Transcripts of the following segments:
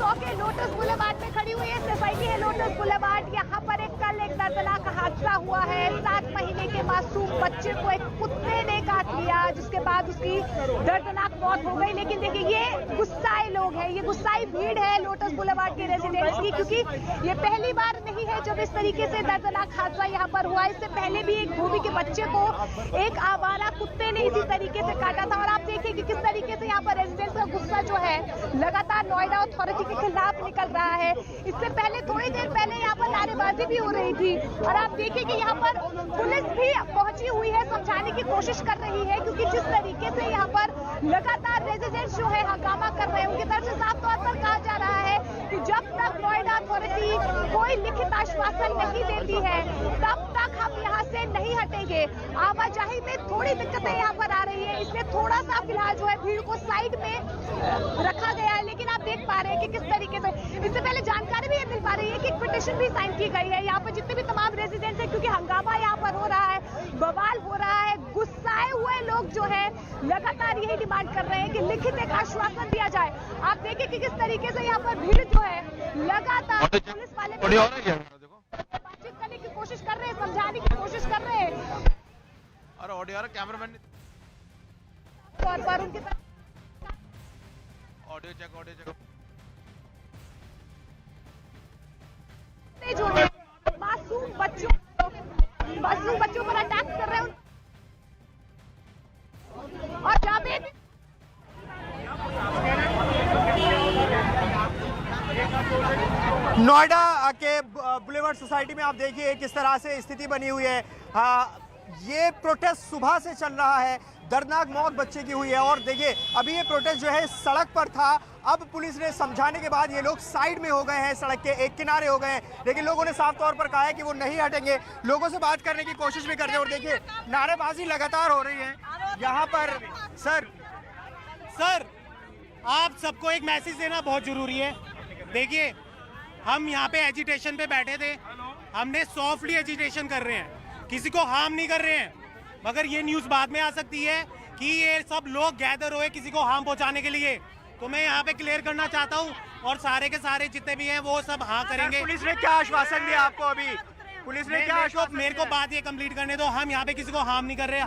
100 के lotus boulevard में खड़ी हुई है। सोसाइटी है लोटस बुलेवार्ड। यहाँ पर कल एक दर्दनाक हादसा हुआ है। 7 महीने के मासूम बच्चे को एक कुत्ते ने काट लिया, जिसके बाद उसकी दर्दनाक मौत हो गई। लेकिन देखिए, ये गुस्साए लोग हैं, ये गुस्साई भीड़ है लोटस बुलेवार्ड के रेजिडेंट्स की, क्योंकि ये पहली बार नहीं है जब इस तरीके से दर्दनाक हादसा यहाँ पर हुआ। इससे पहले भी एक भूमि के बच्चे को एक आवारा कुत्ते ने इसी तरीके से काटा था। और आप देखिए कि किस तरीके से यहाँ पर रेजिडेंट्स का गुस्सा जो है लगातार नोएडा अथॉरिटी के खिलाफ निकल रहा है। इससे पहले थोड़ी देर पहले यहाँ पर नारेबाजी भी हो रही थी। और आप देखिए कि यहाँ पर पुलिस भी पहुंची हुई है, समझाने की कोशिश कर रही है, क्योंकि जिस तरीके से यहाँ पर लगातार रेजिडेंट्स जो है हंगामा कर रहे हैं, उनकी तरफ से साफ तौर पर कहा जा रहा है कि जब तक नोएडा अथॉरिटी कोई लिखित आश्वासन नहीं देती है तब तक हम यहाँ से नहीं हटेंगे। आवाजाही में थोड़ी दिक्कतें यहाँ पर आ रही है, इसलिए थोड़ा सा फिलहाल जो है भीड़ को साइड में रखा गया है। लेकिन आप देख पा रहे हैं कि किस तरीके से इससे पहले जानकारी भी मिल पा रही है कि एक पिटीशन भी साइन की गई है। यहाँ पर जितने भी तमाम रेजिडेंट्स हैं, क्योंकि हंगामा यहाँ पर हो रहा है, बवाल हो रहा है, गुस्साए हुए लोग जो है लगातार यही डिमांड कर रहे हैं कि लिखित एक आश्वासन दिया जाए। आप देखिए कि किस तरीके से यहाँ पर भीड़ जो है लगातार पुलिस वाले बातचीत करने की कोशिश कर रहे हैं, समझाने की कोशिश कर रहे हैं। और ऑडियो कैमरामैन तौर पर उनकी ऑडियो चेक जो है मासूम बच्चों पर अटैक कर रहे हैं। और जावेद नोएडा के बुलेवार्ड सोसाइटी में आप देखिए किस तरह से स्थिति बनी हुई है। ये प्रोटेस्ट सुबह से चल रहा है, दर्दनाक मौत बच्चे की हुई है। और देखिए अभी ये प्रोटेस्ट जो है सड़क पर था, अब पुलिस ने समझाने के बाद ये लोग साइड में हो गए हैं, सड़क के एक किनारे हो गए हैं। लेकिन लोगों ने साफ तौर पर कहा है कि वो नहीं हटेंगे, लोगों से बात करने की कोशिश भी कर रहे हैं। और देखिए नारेबाजी लगातार हो रही है यहाँ पर। सर आप सबको एक मैसेज देना बहुत जरूरी है। देखिए हम यहाँ पे एजिटेशन पे बैठे थे, हमने सॉफ्टली एजिटेशन कर रहे हैं, किसी को हार्म नहीं कर रहे हैं। मगर ये न्यूज़ बाद में आ सकती है कि ये सब लोग गैदर हुए किसी को हार्म पहुंचाने के लिए। तो मैं यहाँ पे क्लियर करना चाहता हूँ, और सारे के सारे जितने भी हैं वो सब हाँ करेंगे। पुलिस ने क्या आश्वासन दिया आपको? अभी पुलिस ने क्या आश्वासन? मेरे को बात ये कंप्लीट करने दो। हम यहाँ पे किसी को हार्म नहीं कर रहे।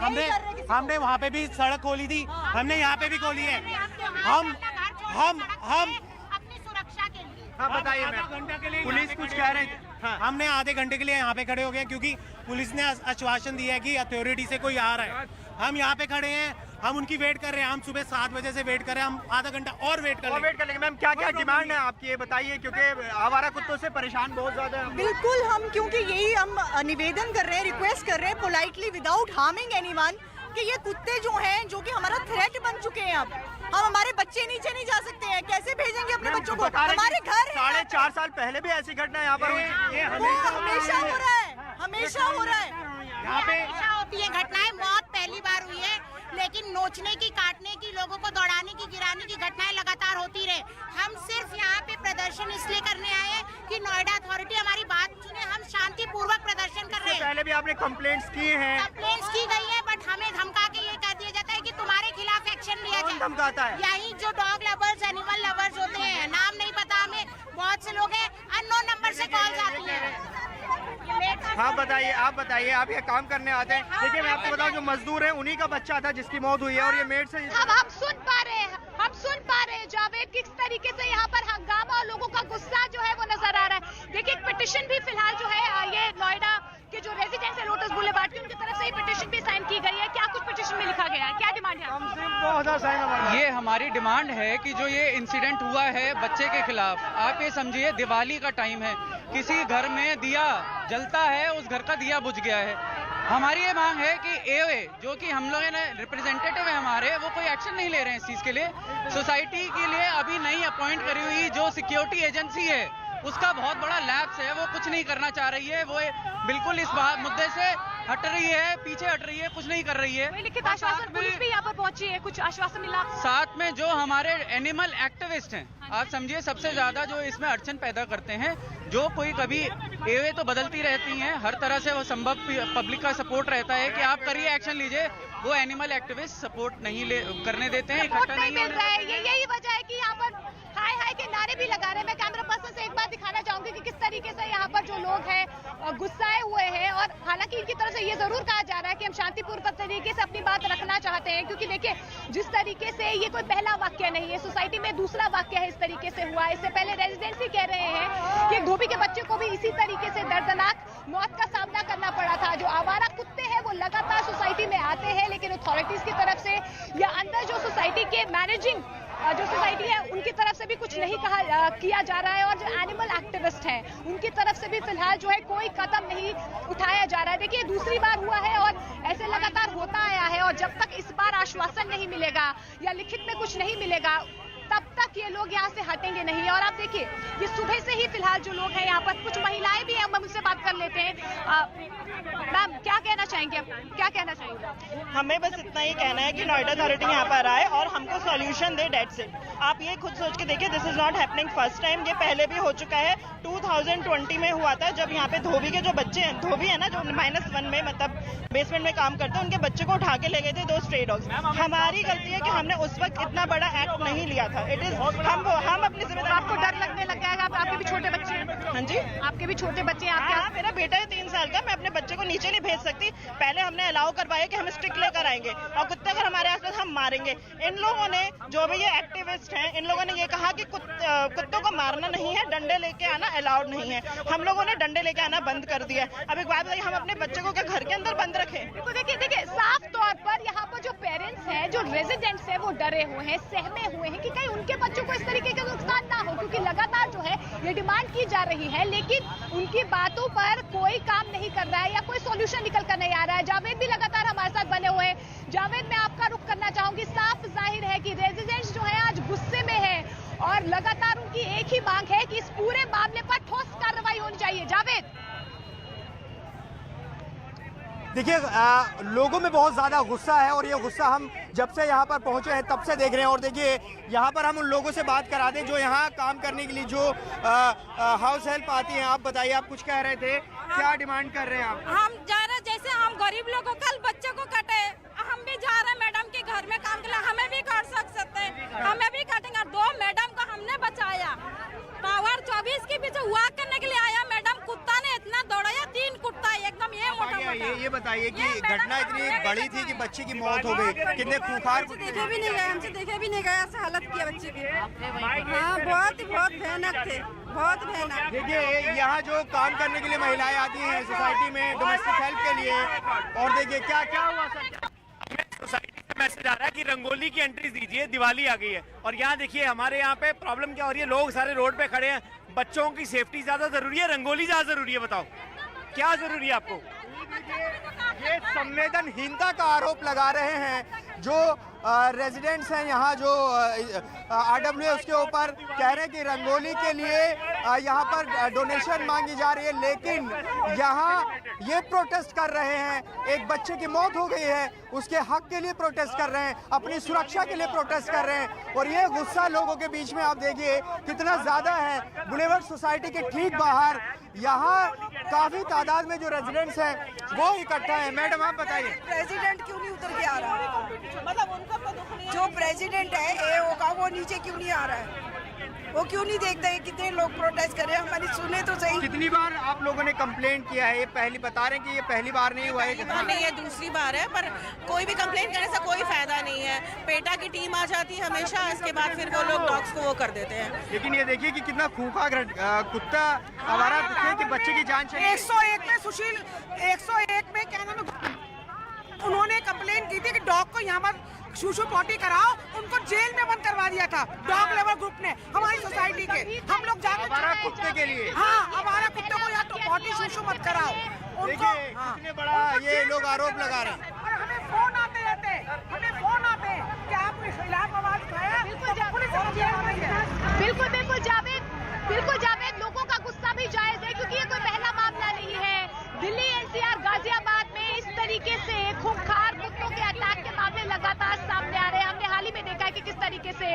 हमने वहाँ पे भी सड़क खोली थी, हमने यहाँ पे भी खोली है। हम अपनी सुरक्षा के लिए। हाँ बताइए, आधा घंटा के लिए पुलिस कुछ कह रहे थे। हाँ। हमने आधे घंटे के लिए यहाँ पे खड़े हो गए, क्योंकि पुलिस ने आश्वासन दिया है कि अथॉरिटी से कोई आ रहा है। हम यहाँ पे खड़े हैं, हम उनकी वेट कर रहे हैं। हम सुबह 7 बजे से वेट कर रहे हैं, हम आधा घंटा और वेट कर लेंगे। मैम क्या क्या डिमांड है आपकी, ये बताइए, क्योंकि आवारा कुत्तों से परेशान बहुत ज्यादा है। बिल्कुल, हम क्योंकि यही हम निवेदन कर रहे हैं, रिक्वेस्ट कर रहे हैं पोलाइटली विदाउट हार्मिंग एनीवन, कि ये कुत्ते जो हैं, जो कि हमारा थ्रेट बन चुके हैं, अब हम हमारे बच्चे नीचे नहीं जा सकते हैं, कैसे भेजेंगे अपने बच्चों को? हमारे घर है। 4.5 साल पहले भी ऐसी घटना यहाँ पर हुई। हमेशा हो रहा है, हमेशा हो रहा है। यहाँ पे हमेशा होती है घटनाएं, मौत पहली बार हुई है, लेकिन नोचने की, काटने की, लोगों को दौड़ाने की, गिराने की घटनाएं लगातार होती रहे। हम सिर्फ यहाँ पे प्रदर्शन इसलिए करने आए हैं कि नोएडा अथॉरिटी हमारी बात सुने। हम शांतिपूर्वक प्रदर्शन कर रहे हैं। पहले भी आपने कंप्लेंट्स की हैं। कंप्लेंट्स की गई है, बट हमें धमका के ये कह दिया जाता है कि तुम्हारे खिलाफ एक्शन लिया कौन जाए। धमकाता है? यही जो डॉग लवर्स, एनिमल लवर्स होते हैं, नाम नहीं पता हमें, बहुत से लोग हैं, अननोन नंबर से कॉल आती है। हाँ बताइए, आप बताइए, आप ये काम करने आते हैं। देखिए मैं आपको बताऊं, जो मजदूर है उन्हीं का बच्चा था जिसकी मौत हुई है, और ये मेड से हम सुन पा रहे हैं जावेद, किस तरीके से यहाँ पर हंगामा और लोगों का गुस्सा जो है वो नजर आ रहा है। देखिए एक पिटीशन भी फिलहाल जो है ये नोएडा के जो रेजिडेंट्स है लोटस बुलेवार्ड की, उनकी तरफ से पिटीशन भी साइन की गई है। क्या कुछ पिटीशन में लिखा गया है, क्या डिमांड है? ये हमारी डिमांड है कि जो ये इंसिडेंट हुआ है बच्चे के खिलाफ, आप ये समझिए दिवाली का टाइम है, किसी घर में दिया जलता है, उस घर का दिया बुझ गया है। हमारी ये मांग है कि एओए जो कि हम लोगों ने रिप्रेजेंटेटिव है हमारे, वो कोई एक्शन नहीं ले रहे हैं इस चीज के लिए। सोसाइटी के लिए अभी नई अपॉइंट करी हुई जो सिक्योरिटी एजेंसी है, उसका बहुत बड़ा लैप्स है, वो कुछ नहीं करना चाह रही है। वो बिल्कुल इस मुद्दे से हट रही है, पीछे हट रही है, कुछ नहीं कर रही है। लिखित आश्वासन पुलिस भी यहाँ पर पहुंची है, कुछ आश्वासन मिला? साथ में जो हमारे एनिमल एक्टिविस्ट हैं, आप समझिए सबसे ज्यादा जो इसमें अड़चन पैदा करते हैं, जो कोई कभी एवे तो बदलती रहती हैं, हर तरह से वो संभव पब्लिक का सपोर्ट रहता है कि आप करिए, एक्शन लीजिए, वो एनिमल एक्टिविस्ट सपोर्ट नहीं करने देते हैं, इकट्ठा नहीं मिल रहा है। यही वजह है कि यहाँ पर हाय हाय के नारे भी लगा रहे हैं। तरीके से यहाँ पर जो लोग हैं गुस्साए हुए हैं, और हालांकि इनकी तरफ से ये जरूर कहा जा रहा है कि हम शांतिपूर्ण तरीके से अपनी बात रखना चाहते हैं, क्योंकि देखिए जिस तरीके से ये कोई पहला वाक्य नहीं है, सोसाइटी में दूसरा वाक्य है इस तरीके से हुआ। इससे पहले रेजिडेंट्स ही कह रहे हैं कि एक धोबी के बच्चे को भी इसी तरीके से दर्दनाक मौत का सामना करना पड़ा था। जो आवारा कुत्ते हैं वो लगातार सोसाइटी में आते हैं, लेकिन अथॉरिटीज की तरफ से या अंदर जो सोसाइटी के मैनेजिंग जो सोसाइटी है उनकी तरफ से भी कुछ नहीं किया जा रहा है, और जो एनिमल एक्टिविस्ट हैं उनकी तरफ से भी फिलहाल जो है कोई कदम नहीं उठाया जा रहा है। देखिए दूसरी बार हुआ है और ऐसे लगातार होता आया है, और जब तक इस बार आश्वासन नहीं मिलेगा या लिखित में कुछ नहीं मिलेगा तब तक ये लोग यहाँ से हटेंगे नहीं। और आप देखिए ये सुबह से ही फिलहाल जो लोग हैं यहाँ पर, कुछ महिलाएं भी हैं, हम उनसे बात कर लेते हैं। मैम क्या कहना चाहेंगे, क्या कहना चाहेंगे? हमें बस इतना ही कहना है कि नोएडा अथॉरिटी यहाँ पर आए और हमको सॉल्यूशन दे, डेट्स इट। आप ये खुद सोच के देखिए, this is not happening first time, ये पहले भी हो चुका है। 2020 में हुआ था, जब यहाँ पे धोबी के जो बच्चे हैं, धोबी है ना जो -1 में मतलब बेसमेंट में काम करते हैं, उनके बच्चे को उठा के ले गए थे 2 स्ट्रे डॉग्स। हमारी गलती है कि हमने उस वक्त इतना बड़ा एक्ट नहीं लिया था। इट इज हम अपनी जिम्मेदारी। आपको डर लगने लग गया है? आपके भी छोटे बच्चे हैं? हाँ जी, आपके भी छोटे बच्चे हैं? हाँ, मेरा बेटा है 3 साल का, मैं अपने बच्चे को नीचे नहीं भेज सकती। पहले हमने अलाउ करवाया कि हम स्टिक लेकर आएंगे, और कुत्ते अगर हमारे आसपास हम मारेंगे। इन लोगों ने, जो भी ये एक्टिविस्ट हैं, इन लोगों ने ये कहा कि कुत्तों को मारना नहीं है, डंडे लेके आना अलाउड नहीं है। हम लोगों ने डंडे लेके आना बंद कर दिया। अब एक बात बताइए, हम अपने बच्चे को क्या घर के अंदर बंद रखें? देखिए साफ तौर पर यहाँ पर जो पेरेंट्स हैं, जो रेजिडेंट्स हैं, वो डरे हुए हैं, सहमे हुए हैं कि कहीं उनके बच्चों को इस तरीके का नुकसान ना हो, क्योंकि लगातार जो है ये डिमांड की जा रही है, लेकिन उनकी बातों पर कोई काम नहीं कर रहा है या कोई सॉल्यूशन निकल कर नहीं आ रहा है। जावेद भी लगातार हमारे साथ बने हुए हैं। जावेद, मैं आपका रुख करना चाहूंगी। साफ जाहिर है कि रेजिडेंट्स जो है आज गुस्से में है, और लगातार उनकी एक ही मांग है कि इस पूरे मामले पर ठोस कार्रवाई होनी चाहिए। जावेद, देखिए लोगों में बहुत ज़्यादा गुस्सा है, और ये गुस्सा हम जब से यहाँ पर पहुँचे हैं तब से देख रहे हैं। और देखिए यहाँ पर हम उन लोगों से बात करा दें जो यहाँ काम करने के लिए जो हाउस हेल्प आती हैं। आप बताइए, आप कुछ कह रहे थे, क्या डिमांड कर रहे हैं आप? हम जा रहे, जैसे हम गरीब लोगों, कल बच्चे को कटे, हम भी जा रहे हैं मैडम के घर में काम के लिए, हमें भी काट सकते हैं, हमें भी काटेंगे। 2 मैडम को हमने बचाया, पावर 24 के पीछे हुआ करने के लिए आया। मैडम कुत्ता ने इतना दौड़ाया, 3 कुत्ता एकदम ये मोटा। ये बताइए कि घटना इतनी बड़ी थी कि बच्चे की मौत हो गई, कितने खूंखार। देखे भी नहीं गए, हमसे देखे भी नहीं गए, ऐसे हालत किया बच्चे की। हाँ, बहुत भयानक थे, बहुत भयानक। देखिए यहाँ जो काम करने के लिए महिलाएं आती हैं सोसाइटी में डोमेस्टिक हेल्प के लिए, और देखिए क्या क्या हुआ सर। सोसाइटी से मैसेज आ रहा है कि रंगोली की एंट्री दीजिए, दिवाली आ गई है। और यहाँ देखिए हमारे यहाँ पे प्रॉब्लम क्या हो रही है, लोग सारे रोड पे खड़े हैं। बच्चों की सेफ्टी ज्यादा जरूरी है, रंगोली ज्यादा जरूरी है? बताओ क्या जरूरी है आपको? ये संवेदनहीनता का आरोप लगा रहे हैं जो रेजिडेंट्स हैं यहाँ, जो RWA के ऊपर कह रहे हैं कि रंगोली के लिए यहाँ पर डोनेशन मांगी जा रही है, लेकिन यहाँ ये प्रोटेस्ट कर रहे हैं। एक बच्चे की मौत हो गई है, उसके हक के लिए प्रोटेस्ट कर रहे हैं, अपनी सुरक्षा के लिए प्रोटेस्ट कर रहे हैं। और ये गुस्सा लोगों के बीच में आप देखिए कितना ज्यादा है। बुलेवर्ड सोसाइटी के ठीक बाहर यहाँ काफी तादाद में जो रेजिडेंट्स हैं वो इकट्ठा है। मैडम आप बताइए, प्रेसिडेंट क्यों नहीं उतर के आ रहा है? मतलब उनका जो प्रेसिडेंट है AO का, वो नीचे क्यों नहीं आ रहा है? वो क्यों नहीं देखते हैं कितने लोग प्रोटेस्ट कर रहे हैं? हमारी सुने तो सही। कितनी बार आप लोगों ने कंप्लेंट किया है? ये पहली बता रहे हैं कि ये पहली बार नहीं हुआ है। नहीं, ये दूसरी बार है, पर कोई भी कंप्लेंट करने से कोई फायदा नहीं है। पेटा की टीम आ जाती है हमेशा, इसके बाद फिर वो लोग डॉग्स को वो कर देते हैं। लेकिन ये देखिए कि कितना खूंखार कुत्ता आवारा दिखे कि बच्चे की जान चली। 101 में सुशील, 101 में क्या नाम है, उन्होंने कंप्लेंट की थी कि डॉग को यहाँ पर शूशु पॉटी कराओ, उनको जेल में बंद करवा दिया था डॉग लेबर ग्रुप ने, हमारी सोसाइटी के। हम लोग आवारा कुत्ते के लिए, हाँ, हमारा कुत्ते को या तो पॉटी शूशु मत कराओ उनको। कितने बड़ा ये लोग आरोप लगा रहे हैं। और हमें फोन आते रहते हैं, हमें फोन आते हैं कि आपने खिलाफ आवाज उठाया, बिल्कुल बिल्कुल जावेद, लोगों का गुस्सा भी जायज है, क्योंकि ये कोई पहला मामला नहीं है। दिल्ली, NCR, गाजियाबाद में इस तरीके से खूंखार कुत्तों के अटैक के मामले लगातार सामने आ रहे हैं। हमने हाल ही में देखा है कि किस तरीके से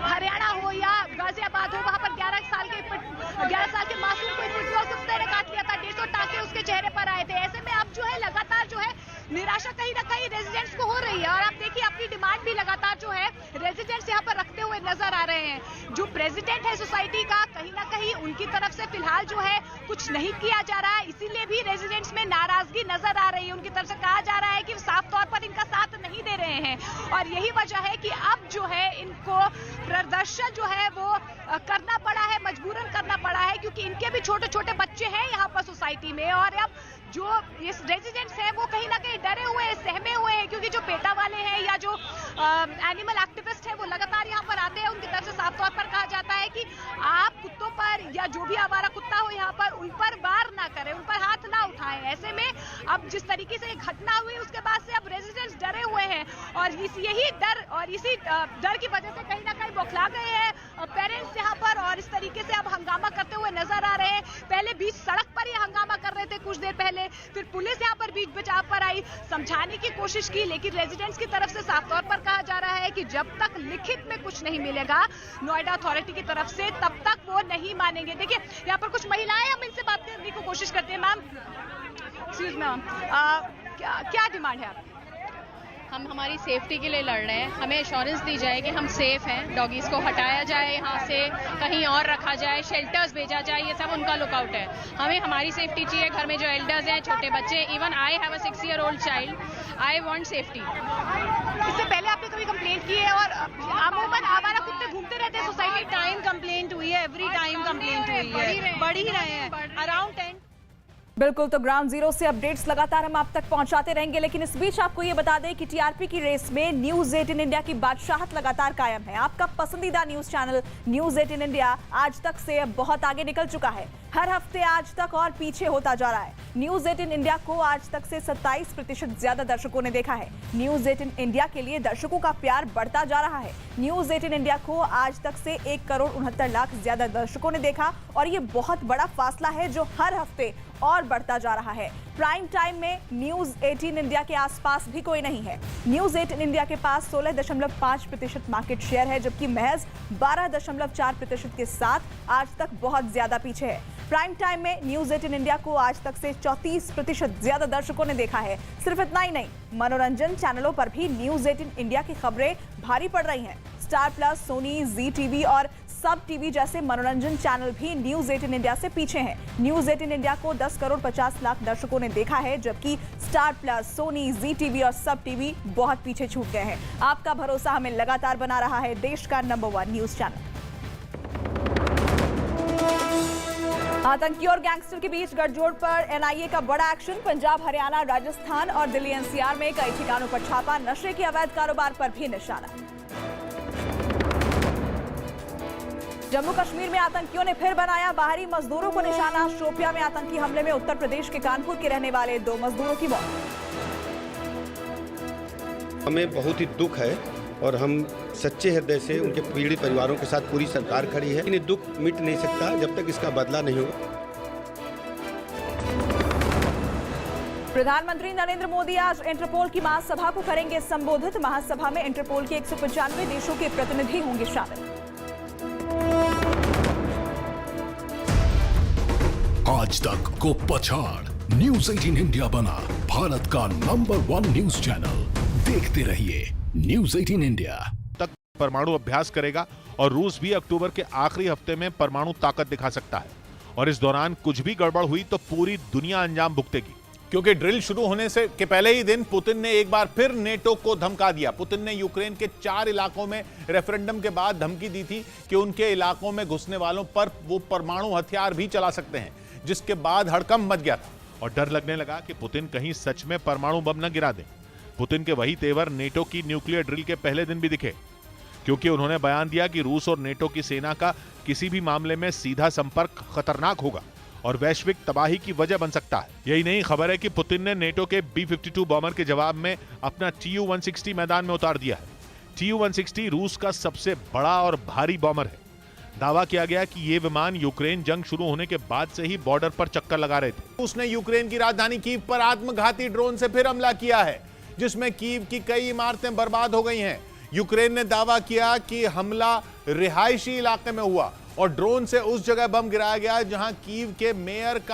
हरियाणा हो या गाजियाबाद हो, वहां पर 11 साल के मासूम को पिटबुल कुत्ते ने काट लिया था, 150 टाके उसके चेहरे पर आए थे। ऐसे में अब जो है लगातार जो है निराशा कहीं ना कहीं रेजिडेंट्स को हो रही है, और आप देखिए अपनी डिमांड भी लगातार जो है रेजिडेंट्स यहाँ पर रखते हुए नजर आ रहे हैं। जो प्रेसिडेंट है सोसाइटी का, कहीं ना कहीं उनकी तरफ से फिलहाल जो है कुछ नहीं किया जा रहा है, इसीलिए भी रेजिडेंट्स में नाराजगी नजर आ रही है। उनकी तरफ से कहा जा रहा है कि साफ तौर पर इनका साथ नहीं दे रहे हैं और यही वजह है कि अब जो है इनको प्रदर्शन जो है वो करना पड़ा है, मजबूरन करना पड़ा है, क्योंकि इनके भी छोटे छोटे बच्चे हैं यहाँ पर सोसाइटी में। और अब जो ये रेजिडेंट्स हैं वो कहीं ना कहीं डरे हुए हैं, सहमे हुए हैं, क्योंकि जो पेटा वाले हैं या जो एनिमल एक्टिविस्ट हैं वो लगातार यहाँ पर आते हैं। उनकी तरफ से साफ तौर पर कहा जाता है कि आप कुत्तों पर या जो भी आवारा कुत्ता हो यहाँ पर उन पर वार ना करें, उन पर हाथ ना उठाएं। ऐसे में अब जिस तरीके से घटना हुई उसके बाद से अब रेजिडेंट्स डरे हुए हैं और यही डर और इसी डर की वजह से कहीं ना कहीं बौखला गए हैं पेरेंट्स यहाँ पर और इस तरीके से अब हंगामा करते हुए नजर आ रहे हैं। पहले बीच सड़क पर ही हंगामा कर रहे थे कुछ देर पहले, फिर पुलिस यहाँ पर बीच बचाव पर आई, समझाने की कोशिश की, लेकिन रेजिडेंट्स की तरफ से साफ तौर पर कहा जा रहा है कि जब तक लिखित में कुछ नहीं मिलेगा नोएडा अथॉरिटी की तरफ से तब तक वो नहीं मानेंगे। देखिए यहाँ पर कुछ महिलाएं, हम इनसे बात करने की कोशिश करते हैं। मैम एक्सक्यूज मैम, क्या डिमांड है आपकी? हम हमारी सेफ्टी के लिए लड़ रहे हैं, हमें एश्योरेंस दी जाए कि हम सेफ हैं, डॉगीज को हटाया जाए यहाँ से, कहीं और रखा जाए, शेल्टर्स भेजा जाए, ये सब उनका लुकआउट है। हमें हमारी सेफ्टी चाहिए, घर में जो एल्डर्स हैं, छोटे बच्चे, even I have a 6-year-old child, I want safety. इससे पहले आपने कभी कंप्लेंट की है? और अमूमन आवारा कुत्ते घूमते रहते हैं सोसाइटी? टाइम कंप्लेंट हुई है, एवरी टाइम कंप्लेंट हुई है, बढ़ ही रहे हैं अराउंड 10। बिल्कुल, तो ग्राउंड जीरो से अपडेट्स लगातार हम आप तक पहुंचाते रहेंगे, लेकिन इस बीच आपको ये बता दें कि टीआरपी की रेस में न्यूज 18 इंडिया की बादशाहत लगातार कायम है। आपका पसंदीदा न्यूज चैनल न्यूज 18 इंडिया आज तक से बहुत आगे निकल चुका है, हर हफ्ते आज तक और पीछे होता जा रहा है। न्यूज 18 इंडिया को आज तक से 27% ज्यादा दर्शकों ने देखा है। न्यूज 18 इंडिया के लिए दर्शकों का प्यार बढ़ता जा रहा है। न्यूज 18 इंडिया को आज तक से 1,69,00,000 ज्यादा दर्शकों ने देखा और ये बहुत बड़ा फासला है जो हर हफ्ते और बढ़ता जा रहा है। प्राइम टाइम में न्यूज 18 इंडिया के आसपास भी कोई नहीं है। न्यूज 18 इंडिया के पास 16.5% मार्केट शेयर है, जबकि महज 12.4% के साथ आज तक बहुत ज्यादा पीछे है। प्राइम टाइम में न्यूज 18 इंडिया को आज तक से 34% ज्यादा दर्शकों ने देखा है। सिर्फ इतना ही नहीं, मनोरंजन चैनलों पर भी न्यूज 18 इंडिया की खबरें भारी पड़ रही हैं। स्टार प्लस, सोनी, जी टीवी और सब टीवी जैसे मनोरंजन चैनल भी न्यूज 18 इंडिया से पीछे हैं। न्यूज 18 इंडिया को 10,50,00,000 दर्शकों ने देखा है, जबकि स्टार प्लस, सोनी, जी टीवी और सब टीवी बहुत पीछे छूट गए हैं। आपका भरोसा हमें लगातार बना रहा है देश का नंबर 1 न्यूज चैनल। आतंकी और गैंगस्टर के बीच गठजोड़ पर एनआईए का बड़ा एक्शन। पंजाब, हरियाणा, राजस्थान और दिल्ली एनसीआर में कई ठिकानों पर छापा। नशे के अवैध कारोबार पर भी निशाना। जम्मू कश्मीर में आतंकियों ने फिर बनाया बाहरी मजदूरों को निशाना। शोपियां में आतंकी हमले में उत्तर प्रदेश के कानपुर के रहने वाले 2 मजदूरों की मौत। हमें बहुत ही दुख है और हम सच्चे हृदय से उनके पीड़ित परिवारों के साथ पूरी सरकार खड़ी है। इन्हें दुख मिट नहीं सकता जब तक इसका बदला नहीं होगा। प्रधानमंत्री नरेंद्र मोदी आज इंटरपोल की महासभा को करेंगे संबोधित। महासभा में इंटरपोल के 195 देशों के प्रतिनिधि होंगे शामिल। आज तक को पछाड़ न्यूज 18 इंडिया बना भारत का नंबर 1 न्यूज चैनल। देखते रहिए न्यूज 18 इंडिया। तक परमाणु अभ्यास करेगा और रूस भी अक्टूबर के आखिरी हफ्ते में परमाणु ताकत दिखा सकता है और इस दौरान कुछ भी गड़बड़ हुई तो पूरी दुनिया अंजाम भुगतेगी। क्योंकि ड्रिल शुरू होने से के पहले ही दिन पुतिन ने एक बार फिर नेटो को धमका दिया। पुतिन ने यूक्रेन के 4 इलाकों में रेफरेंडम के बाद धमकी दी थी कि उनके इलाकों में घुसने वालों पर वो परमाणु हथियार भी चला सकते हैं, जिसके बाद हड़कंप मच गया था और डर लगने लगा कि पुतिन कहीं सच में परमाणु बम न गिरा दें। पुतिन के वही तेवर नेटो की न्यूक्लियर ड्रिल के पहले दिन भी दिखे, क्योंकि उन्होंने बयान दिया कि रूस और नेटो की सेना का किसी भी मामले में सीधा संपर्क खतरनाक होगा और वैश्विक तबाही की वजह बन सकता है। यही नहीं, खबर है कि पुतिन ने नेटो के B-52 बॉम्बर के जवाब में अपना Tu-160 मैदान में उतार दिया है। Tu-160 रूस का सबसे बड़ा और भारी बॉम्बर है। दावा किया गया कि ये विमान यूक्रेन जंग शुरू होने के बाद से ही बॉर्डर पर चक्कर लगा रहे थे। उसने यूक्रेन की राजधानी कीव पर आत्मघाती ड्रोन से फिर हमला किया है, जिसमें कीव की कई इमारतें बर्बाद हो गई हैं। यूक्रेन ने दावा किया कि हमला रिहायशी इलाके में हुआ और ड्रोन से उस जगह बम गिराया गया जहां कीव के मेयर का